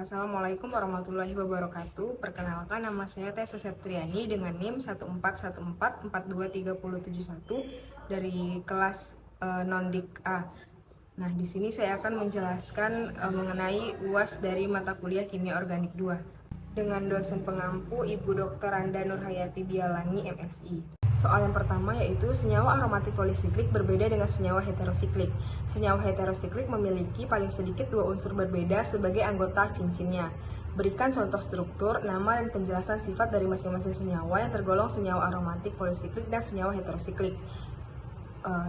Assalamualaikum warahmatullahi wabarakatuh. Perkenalkan, nama saya Tessa Septriani dengan NIM 141442371 dari kelas Nondik A. Nah, di sini saya akan menjelaskan mengenai UAS dari mata kuliah Kimia Organik 2 dengan dosen pengampu Ibu Dr. Randa Nurhayati Bialangi, MSI. Soal yang pertama yaitu senyawa aromatik polisiklik berbeda dengan senyawa heterosiklik. Senyawa heterosiklik memiliki paling sedikit dua unsur berbeda sebagai anggota cincinnya. Berikan contoh struktur, nama, dan penjelasan sifat dari masing-masing senyawa yang tergolong senyawa aromatik polisiklik dan senyawa heterosiklik.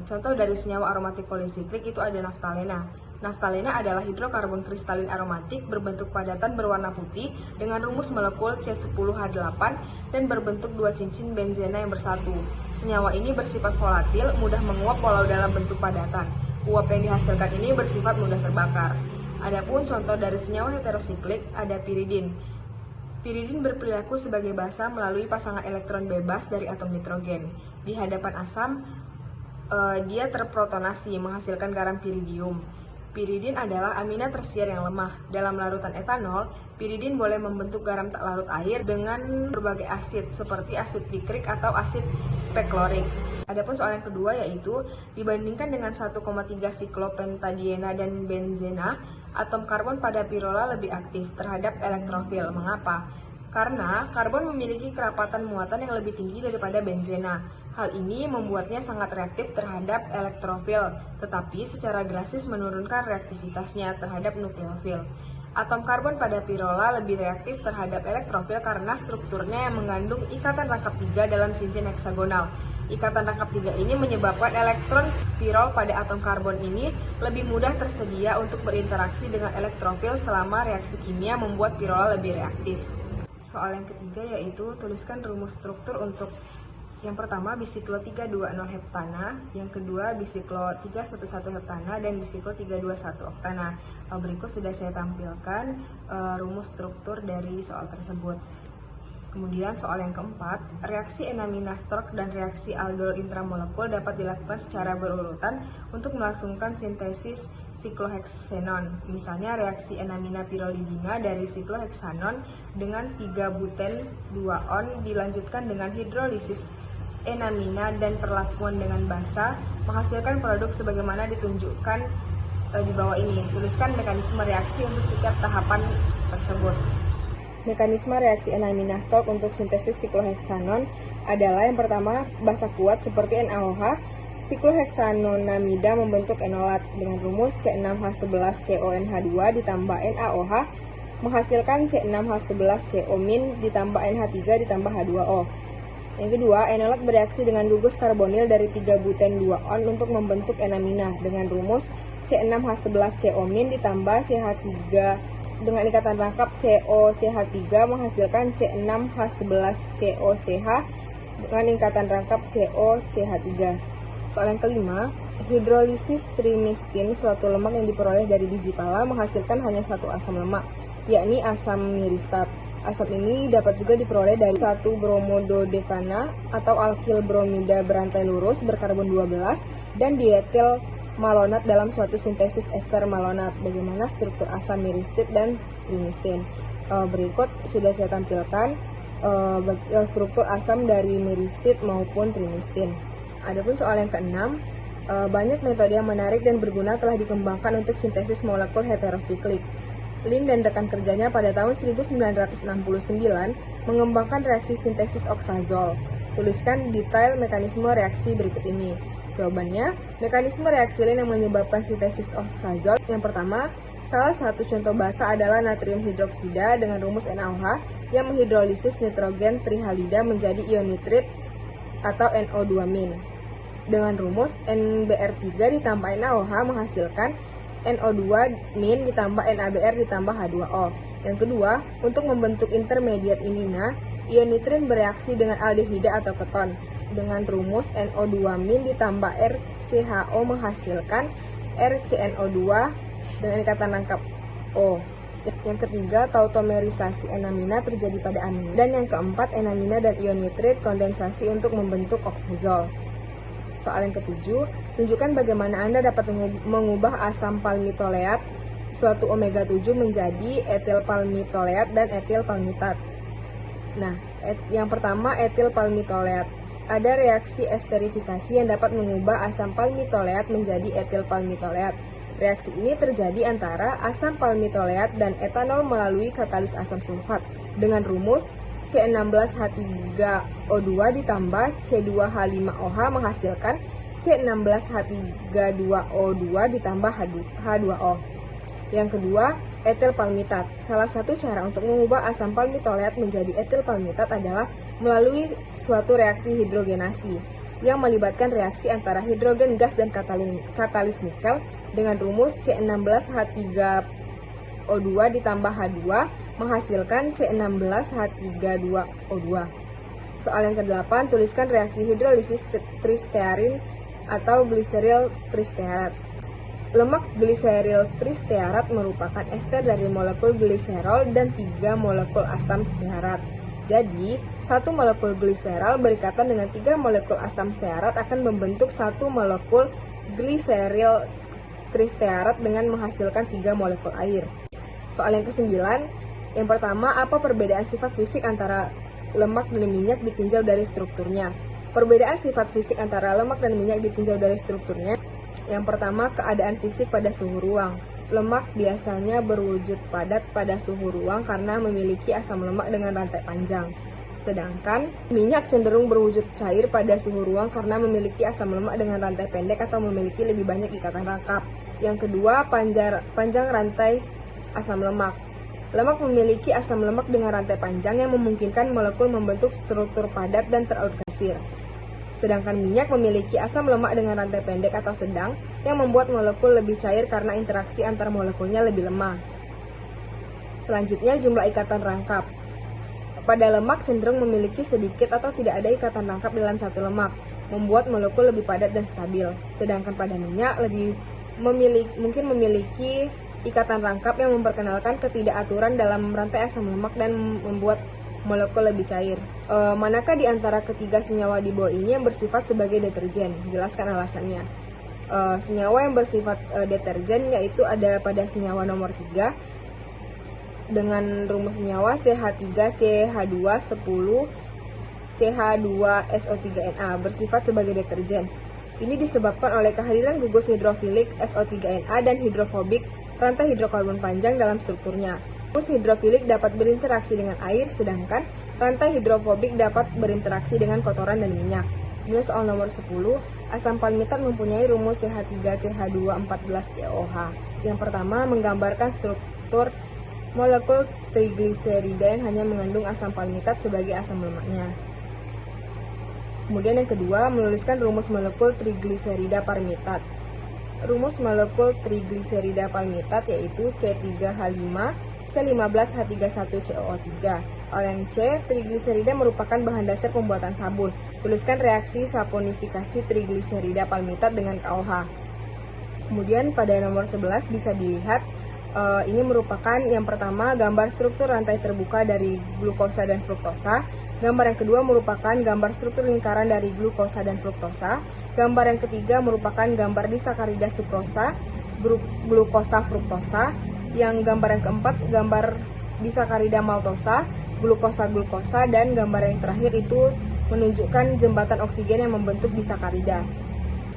Contoh dari senyawa aromatik polisiklik itu ada naftalena. Naftalena adalah hidrokarbon kristalin aromatik berbentuk padatan berwarna putih dengan rumus molekul C10H8 dan berbentuk dua cincin benzena yang bersatu. Senyawa ini bersifat volatil, mudah menguap walau dalam bentuk padatan. Uap yang dihasilkan ini bersifat mudah terbakar. Adapun contoh dari senyawa heterosiklik ada piridin. Piridin berperilaku sebagai basa melalui pasangan elektron bebas dari atom nitrogen. Di hadapan asam, dia terprotonasi menghasilkan garam piridium. Piridin adalah amina tersier yang lemah. Dalam larutan etanol, piridin boleh membentuk garam tak larut air dengan berbagai asid seperti asid pikrik atau asid peklorik. Adapun soal yang kedua yaitu dibandingkan dengan 1,3 siklopentadiena dan benzena, atom karbon pada pirola lebih aktif terhadap elektrofil. Mengapa? Karena karbon memiliki kerapatan muatan yang lebih tinggi daripada benzena. Hal ini membuatnya sangat reaktif terhadap elektrofil, tetapi secara drastis menurunkan reaktivitasnya terhadap nukleofil. Atom karbon pada pirola lebih reaktif terhadap elektrofil karena strukturnya yang mengandung ikatan rangkap 3 dalam cincin heksagonal. Ikatan rangkap 3 ini menyebabkan elektron pirol pada atom karbon ini lebih mudah tersedia untuk berinteraksi dengan elektrofil selama reaksi kimia membuat pirola lebih reaktif. Soal yang ketiga yaitu tuliskan rumus struktur untuk yang pertama bisiklo 320 heptana, yang kedua bisiklo 311 heptana, dan bisiklo 321 oktana. Berikut sudah saya tampilkan rumus struktur dari soal tersebut. Kemudian soal yang keempat, reaksi enamina Stork dan reaksi aldol intramolekul dapat dilakukan secara berurutan untuk melangsungkan sintesis sikloheksanon. Misalnya reaksi enamina pirolidina dari sikloheksanon dengan 3-buten 2-on dilanjutkan dengan hidrolisis enamina dan perlakuan dengan basa menghasilkan produk sebagaimana ditunjukkan di bawah ini. Tuliskan mekanisme reaksi untuk setiap tahapan tersebut. Mekanisme reaksi enamina Stork untuk sintesis sikloheksanon adalah yang pertama basa kuat seperti NaOH. Sikloheksanonamida membentuk enolat dengan rumus C6H11CONH2 ditambah NaOH menghasilkan C6H11CO- ditambah NH3 ditambah H2O. Yang kedua, enolat bereaksi dengan gugus karbonil dari 3-buten 2-on untuk membentuk enamina dengan rumus C6H11CO- ditambah CH3 dengan ikatan rangkap COCH3 menghasilkan C6H11COCH dengan ikatan rangkap COCH3. Soal yang kelima, hidrolisis trimistin, suatu lemak yang diperoleh dari biji pala, menghasilkan hanya satu asam lemak, yakni asam miristat. Asam ini dapat juga diperoleh dari 1-bromododekana atau alkil bromida berantai lurus berkarbon 12 dan dietil malonat dalam suatu sintesis ester malonat. Bagaimana struktur asam miristit dan trimistin? Berikut sudah saya tampilkan struktur asam dari miristit maupun trimistin. Adapun soal yang keenam, banyak metode yang menarik dan berguna telah dikembangkan untuk sintesis molekul heterosiklik. Lin dan rekan kerjanya pada tahun 1969 mengembangkan reaksi sintesis oksazol. Tuliskan detail mekanisme reaksi berikut ini. Jawabannya, mekanisme reaksi Lin yang menyebabkan sintesis oksazol. Yang pertama, salah satu contoh basa adalah natrium hidroksida dengan rumus NaOH yang menghidrolisis nitrogen trihalida menjadi ion nitrit atau NO2- dengan rumus NBr3 ditambah NaOH menghasilkan NO2- ditambah NaBr ditambah H2O. Yang kedua, untuk membentuk intermediat imina, ion nitrin bereaksi dengan aldehida atau keton dengan rumus NO2- ditambah RCHO menghasilkan RCNO2 dengan ikatan rangkap O. Yang ketiga, tautomerisasi enamina terjadi pada amina. Dan yang keempat, enamina dan ion nitrit kondensasi untuk membentuk oksazol. Soal yang ketujuh, tunjukkan bagaimana Anda dapat mengubah asam palmitoleat suatu omega 7 menjadi etil palmitoleat dan etil palmitat. Nah, yang pertama etil palmitoleat. Ada reaksi esterifikasi yang dapat mengubah asam palmitoleat menjadi etil palmitoleat. Reaksi ini terjadi antara asam palmitoleat dan etanol melalui katalis asam sulfat dengan rumus C16H3O2 ditambah C2H5OH menghasilkan C16H32O2 ditambah H2O. Yang kedua, etil palmitat. Salah satu cara untuk mengubah asam palmitoleat menjadi etil palmitat adalah melalui suatu reaksi hidrogenasi yang melibatkan reaksi antara hidrogen gas dan katalis nikel dengan rumus C16H3O2 ditambah H2 menghasilkan C16H32O2. Soal yang ke-8, tuliskan reaksi hidrolisis tristearin atau gliseril tristearat. Lemak gliseril tristearat merupakan ester dari molekul gliserol dan 3 molekul asam stearat. Jadi, 1 molekul gliserol berikatan dengan 3 molekul asam stearat akan membentuk 1 molekul gliseril tristearat dengan menghasilkan 3 molekul air. Soal yang ke-9, yang pertama, apa perbedaan sifat fisik antara lemak dan minyak ditinjau dari strukturnya? Perbedaan sifat fisik antara lemak dan minyak ditinjau dari strukturnya. Yang pertama, keadaan fisik pada suhu ruang. Lemak biasanya berwujud padat pada suhu ruang karena memiliki asam lemak dengan rantai panjang. Sedangkan minyak cenderung berwujud cair pada suhu ruang karena memiliki asam lemak dengan rantai pendek atau memiliki lebih banyak ikatan rangkap. Yang kedua, panjang rantai asam lemak. Lemak memiliki asam lemak dengan rantai panjang yang memungkinkan molekul membentuk struktur padat dan terorganisir. Sedangkan minyak memiliki asam lemak dengan rantai pendek atau sedang yang membuat molekul lebih cair karena interaksi antar molekulnya lebih lemah. Selanjutnya, jumlah ikatan rangkap. Pada lemak cenderung memiliki sedikit atau tidak ada ikatan rangkap dalam satu lemak, membuat molekul lebih padat dan stabil. Sedangkan pada minyak mungkin memiliki ikatan rangkap yang memperkenalkan ketidakaturan dalam rantai asam lemak dan membuat molekul lebih cair. Manakah di antara ketiga senyawa di bawah ini yang bersifat sebagai deterjen? Jelaskan alasannya. Senyawa yang bersifat deterjen yaitu ada pada senyawa nomor 3 dengan rumus senyawa CH3CH210 CH2SO3Na bersifat sebagai deterjen. Ini disebabkan oleh kehadiran gugus hidrofilik SO3Na dan hidrofobik rantai hidrokarbon panjang dalam strukturnya. Gugus hidrofilik dapat berinteraksi dengan air, sedangkan rantai hidrofobik dapat berinteraksi dengan kotoran dan minyak. Ini soal nomor 10, asam palmitat mempunyai rumus CH3CH214COH. Yang pertama, menggambarkan struktur molekul trigliserida yang hanya mengandung asam palmitat sebagai asam lemaknya. Kemudian yang kedua, menuliskan rumus molekul trigliserida palmitat. Rumus molekul trigliserida palmitat yaitu C3H5 C15H31COO3. Yang C, trigliserida merupakan bahan dasar pembuatan sabun. Tuliskan reaksi saponifikasi trigliserida palmitat dengan KOH. Kemudian pada nomor 11 bisa dilihat ini merupakan yang pertama gambar struktur rantai terbuka dari glukosa dan fruktosa. Gambar yang kedua merupakan gambar struktur lingkaran dari glukosa dan fruktosa. Gambar yang ketiga merupakan gambar disakarida sukrosa, glukosa fruktosa. Yang gambar yang keempat, gambar disakarida maltosa, glukosa, dan gambar yang terakhir itu menunjukkan jembatan oksigen yang membentuk disakarida.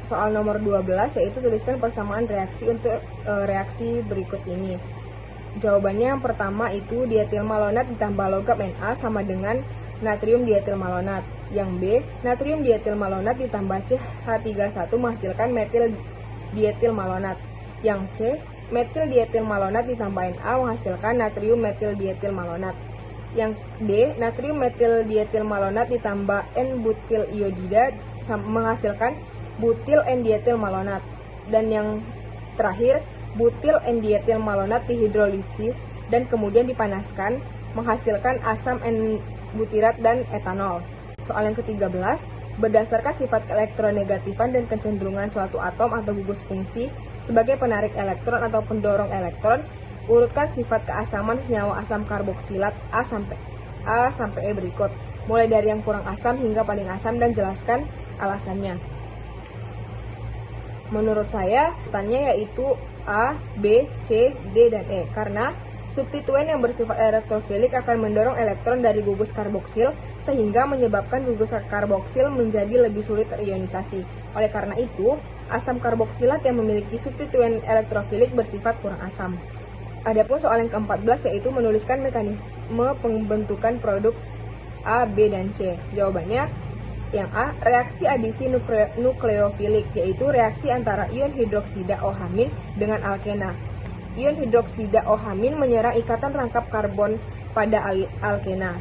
Soal nomor 12 yaitu tuliskan persamaan reaksi untuk reaksi berikut ini. Jawabannya yang pertama itu dietil malonat ditambah logam Na sama dengan natrium dietil malonat. Yang B, natrium dietil malonat ditambah CH31 menghasilkan metil dietil malonat. Yang C, metil dietil malonat ditambah Na menghasilkan natrium metil dietil malonat. Yang D, natrium metil dietil malonat ditambah N-butil iodida menghasilkan butil N-dietil malonat. Dan yang terakhir, butil N-dietil malonat dihidrolisis dan kemudian dipanaskan menghasilkan asam N-butirat dan etanol. Soal yang ke-13, berdasarkan sifat elektronegatifan dan kecenderungan suatu atom atau gugus fungsi sebagai penarik elektron atau pendorong elektron, urutkan sifat keasaman senyawa asam karboksilat A sampai E berikut, mulai dari yang kurang asam hingga paling asam dan jelaskan alasannya. Menurut saya, urutannya yaitu A, B, C, D, dan E. Karena substituen yang bersifat elektrofilik akan mendorong elektron dari gugus karboksil sehingga menyebabkan gugus karboksil menjadi lebih sulit terionisasi. Oleh karena itu, asam karboksilat yang memiliki substituen elektrofilik bersifat kurang asam. Adapun soal yang ke-14 yaitu menuliskan mekanisme pembentukan produk A, B, dan C. Jawabannya yang A, reaksi adisi nukleofilik, yaitu reaksi antara ion hidroksida OH- dengan alkena. Ion hidroksida OH- menyerang ikatan rangkap karbon pada alkena.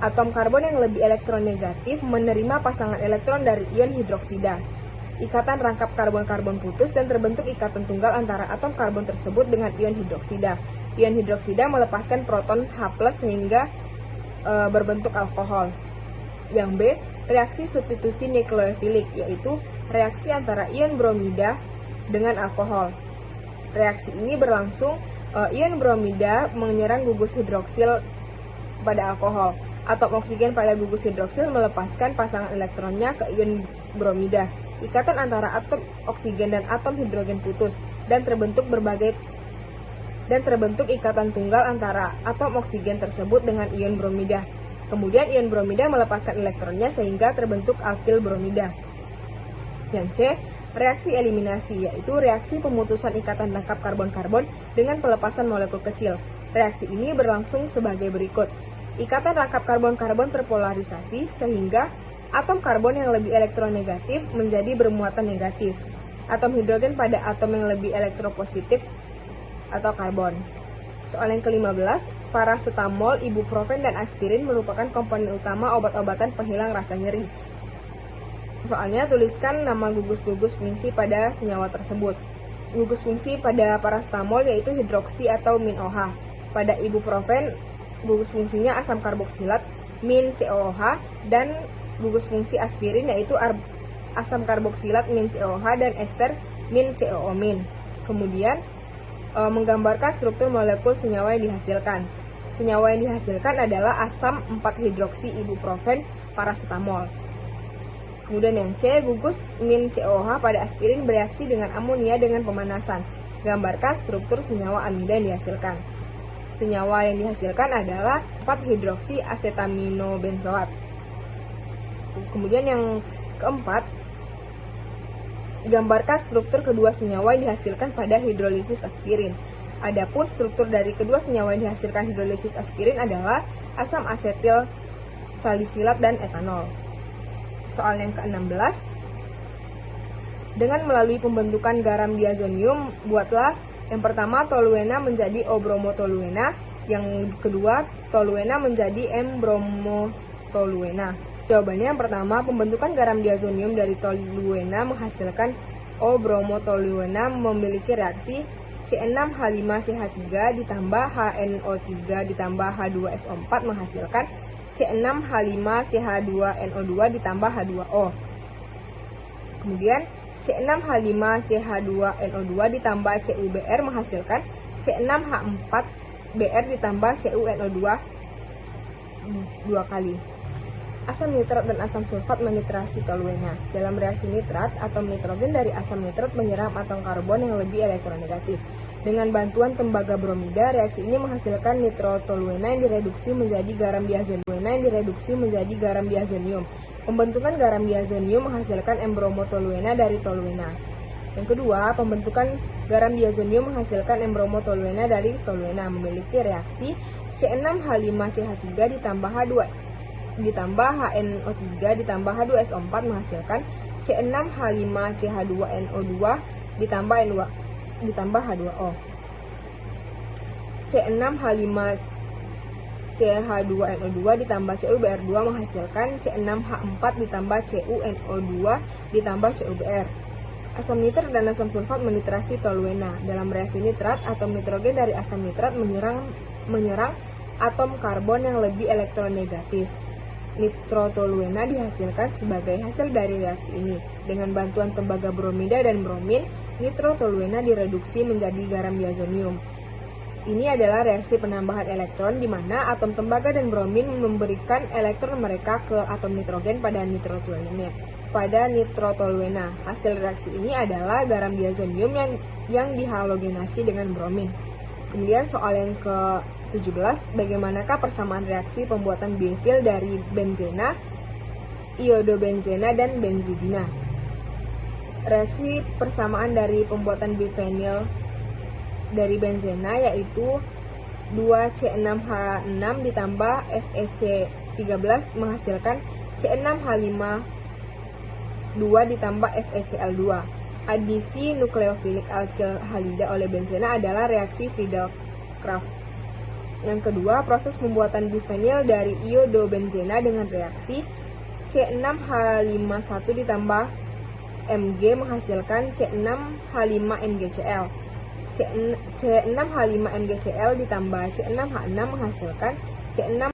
Atom karbon yang lebih elektronegatif menerima pasangan elektron dari ion hidroksida. Ikatan rangkap karbon-karbon putus dan terbentuk ikatan tunggal antara atom karbon tersebut dengan ion hidroksida. Ion hidroksida melepaskan proton H+ sehingga berbentuk alkohol. Yang B, reaksi substitusi nukleofilik, yaitu reaksi antara ion bromida dengan alkohol. Reaksi ini berlangsung, ion bromida menyerang gugus hidroksil pada alkohol. Atom oksigen pada gugus hidroksil melepaskan pasangan elektronnya ke ion bromida. Ikatan antara atom oksigen dan atom hidrogen putus dan terbentuk ikatan tunggal antara atom oksigen tersebut dengan ion bromida. Kemudian ion bromida melepaskan elektronnya sehingga terbentuk alkil bromida. Yang C, reaksi eliminasi, yaitu reaksi pemutusan ikatan rangkap karbon-karbon dengan pelepasan molekul kecil. Reaksi ini berlangsung sebagai berikut. Ikatan rangkap karbon-karbon terpolarisasi sehingga atom karbon yang lebih elektronegatif menjadi bermuatan negatif. Atom hidrogen pada atom yang lebih elektropositif atau karbon. Soal yang ke-15, parasetamol, ibuprofen, dan aspirin merupakan komponen utama obat-obatan penghilang rasa nyeri. Soalnya tuliskan nama gugus-gugus fungsi pada senyawa tersebut. Gugus fungsi pada parasetamol yaitu hidroksi atau min-OH. Pada ibuprofen, gugus fungsinya asam karboksilat min COOH, dan gugus fungsi aspirin yaitu asam karboksilat min COOH dan ester min COO-. Kemudian menggambarkan struktur molekul senyawa yang dihasilkan. Senyawa yang dihasilkan adalah asam 4-hidroksi ibuprofen parasetamol. Kemudian yang C, gugus min COOH pada aspirin bereaksi dengan amonia dengan pemanasan. Gambarkan struktur senyawa amida yang dihasilkan. Senyawa yang dihasilkan adalah 4-hidroksi asetaminobenzoat. Kemudian yang keempat, gambarkan struktur kedua senyawa yang dihasilkan pada hidrolisis aspirin. Adapun struktur dari kedua senyawa yang dihasilkan hidrolisis aspirin adalah asam asetil salisilat dan etanol. Soal yang ke-16, dengan melalui pembentukan garam diazonium, buatlah yang pertama toluena menjadi O-bromotoluena, yang kedua toluena menjadi M-bromotoluena. Jawabannya yang pertama, pembentukan garam diazonium dari toluena menghasilkan O-bromotoluena memiliki reaksi C6H5CH3 ditambah HNO3 ditambah H2SO4 menghasilkan C6H5CH2NO2 ditambah H2O. Kemudian C6H5CH2NO2 ditambah CuBr menghasilkan C6H4Br ditambah CuNO2 dua kali. Asam nitrat dan asam sulfat menitrasi toluena. Dalam reaksi nitrat, atom nitrogen dari asam nitrat menyerang atom karbon yang lebih elektronegatif. Dengan bantuan tembaga bromida, reaksi ini menghasilkan nitrotoluena yang direduksi menjadi garam diazonium. Pembentukan garam diazonium menghasilkan M-bromotoluena dari toluena. Yang kedua, pembentukan garam diazonium menghasilkan M-bromotoluena dari toluena memiliki reaksi C6H5CH3 ditambah HNO3 ditambah H2SO4 menghasilkan C6H5CH2NO2 ditambah H2O. C6H5CH2NO2 ditambah CuBr2 menghasilkan C6H4 ditambah CuNO2 ditambah CuBr. Asam nitrat dan asam sulfat menitrasi toluena. Dalam reaksi nitrat, atom nitrogen dari asam nitrat menyerang atom karbon yang lebih elektronegatif. Nitrotoluena dihasilkan sebagai hasil dari reaksi ini. Dengan bantuan tembaga bromida dan bromin, nitrotoluena direduksi menjadi garam diazonium. Ini adalah reaksi penambahan elektron di mana atom tembaga dan bromin memberikan elektron mereka ke atom nitrogen pada nitrotoluena. pada nitrotoluena. Hasil reaksi ini adalah garam diazonium yang dihalogenasi dengan bromin. Kemudian soal yang ke-17, bagaimanakah persamaan reaksi pembuatan biofil dari benzena, iodobenzena, dan benzidina? Reaksi persamaan dari pembuatan bifenil dari benzena yaitu 2C6H6 ditambah FeC13 menghasilkan C6H5 2 ditambah FeCl2. Adisi nukleofilik alkil halida oleh benzena adalah reaksi Friedel-Crafts. Yang kedua, proses pembuatan bifenil dari iodobenzena dengan reaksi C6H51 ditambah Mg menghasilkan C6H5MgCl. C6H5MgCl ditambah C6H6 menghasilkan C6